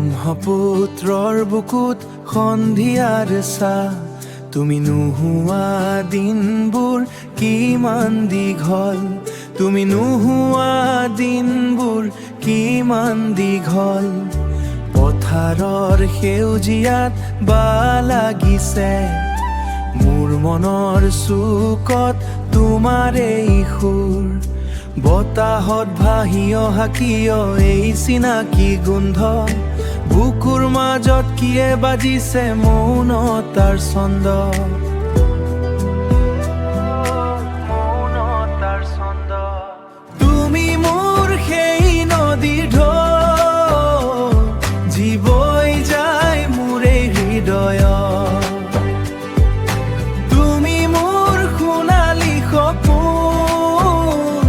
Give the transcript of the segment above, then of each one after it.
ব্ৰহ্মপুত্ৰৰ বুকুত সন্ধিয়াৰ চাহ, তুমি নোহোৱা দিনবোৰ কিমান দীঘল, তুমি নোহোৱা দিনবোৰ কিমান দীঘল। পথাৰৰ সেউজীয়াত বা লাগিছে, মোৰ মনৰ চুকত তোমাৰেই সুৰ। বতাহত ভাহি অহা কিয় এই চিনাকি গোন্ধ, বুকুৰ মাজত কিয়ে বাজিছে মৌনতাৰ ছন্দ। তুমি মোৰ সেই নদীৰ ঢৌ, যি বৈ যায় মোৰ এই হৃদয়ত। তুমি মোৰ সোণালী সপোন,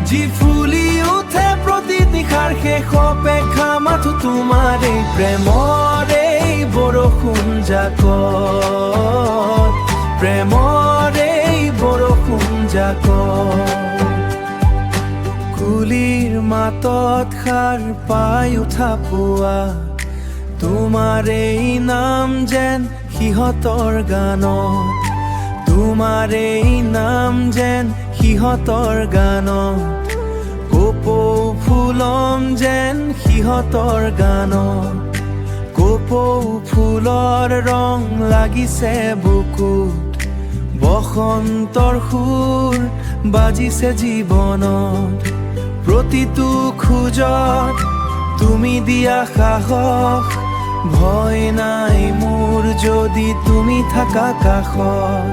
যি ফুলি উঠে প্ৰতি নিশাৰ শেষ অপেক্ষা মাথো তোমাৰ এই প্ৰেমৰ এই বৰষুণ জাকত, প্ৰেমৰ এই বৰষুণ জাকত। কুলিৰ মাতত সাৰ পাই উঠা পুৱা, তোমাৰ এই নাম যেন সিহঁতৰ গানত, তোমাৰ এই নাম যেন সিহঁতৰ গানত। কপৌ ফুলম যেন সিহঁতৰ গানত, কপৌ ফুলৰ ৰং লাগিছে বুকুত, বসন্তৰ সুৰ বাজিছে জীৱনত। প্ৰতিটো খোজত তুমি দিয়া সাহস, ভয় নাই মোৰ যদি তুমি থাকা কাষত।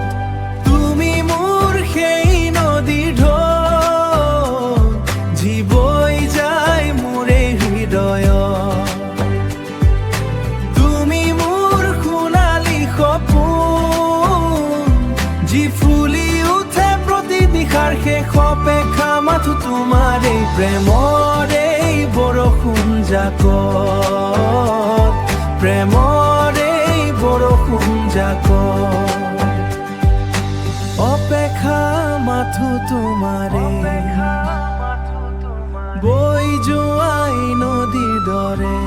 তুমি মোৰ সেই নদীৰ ঢৌ, যি বৈ যায় মোৰ এই হৃদয়ত। তুমি মোৰ সোণালী সপোন, যি ফুলি উঠে প্ৰতি নিশাৰ শেষ অপেক্ষা মাথো তোমাৰ এই প্ৰেমৰ এই বৰষুণ জাকত, প্ৰেমৰ এই বৰষুণ জাকত। অপেক্ষা মাথো তোমাৰে বৈ যোৱাই নদীৰ দৰে।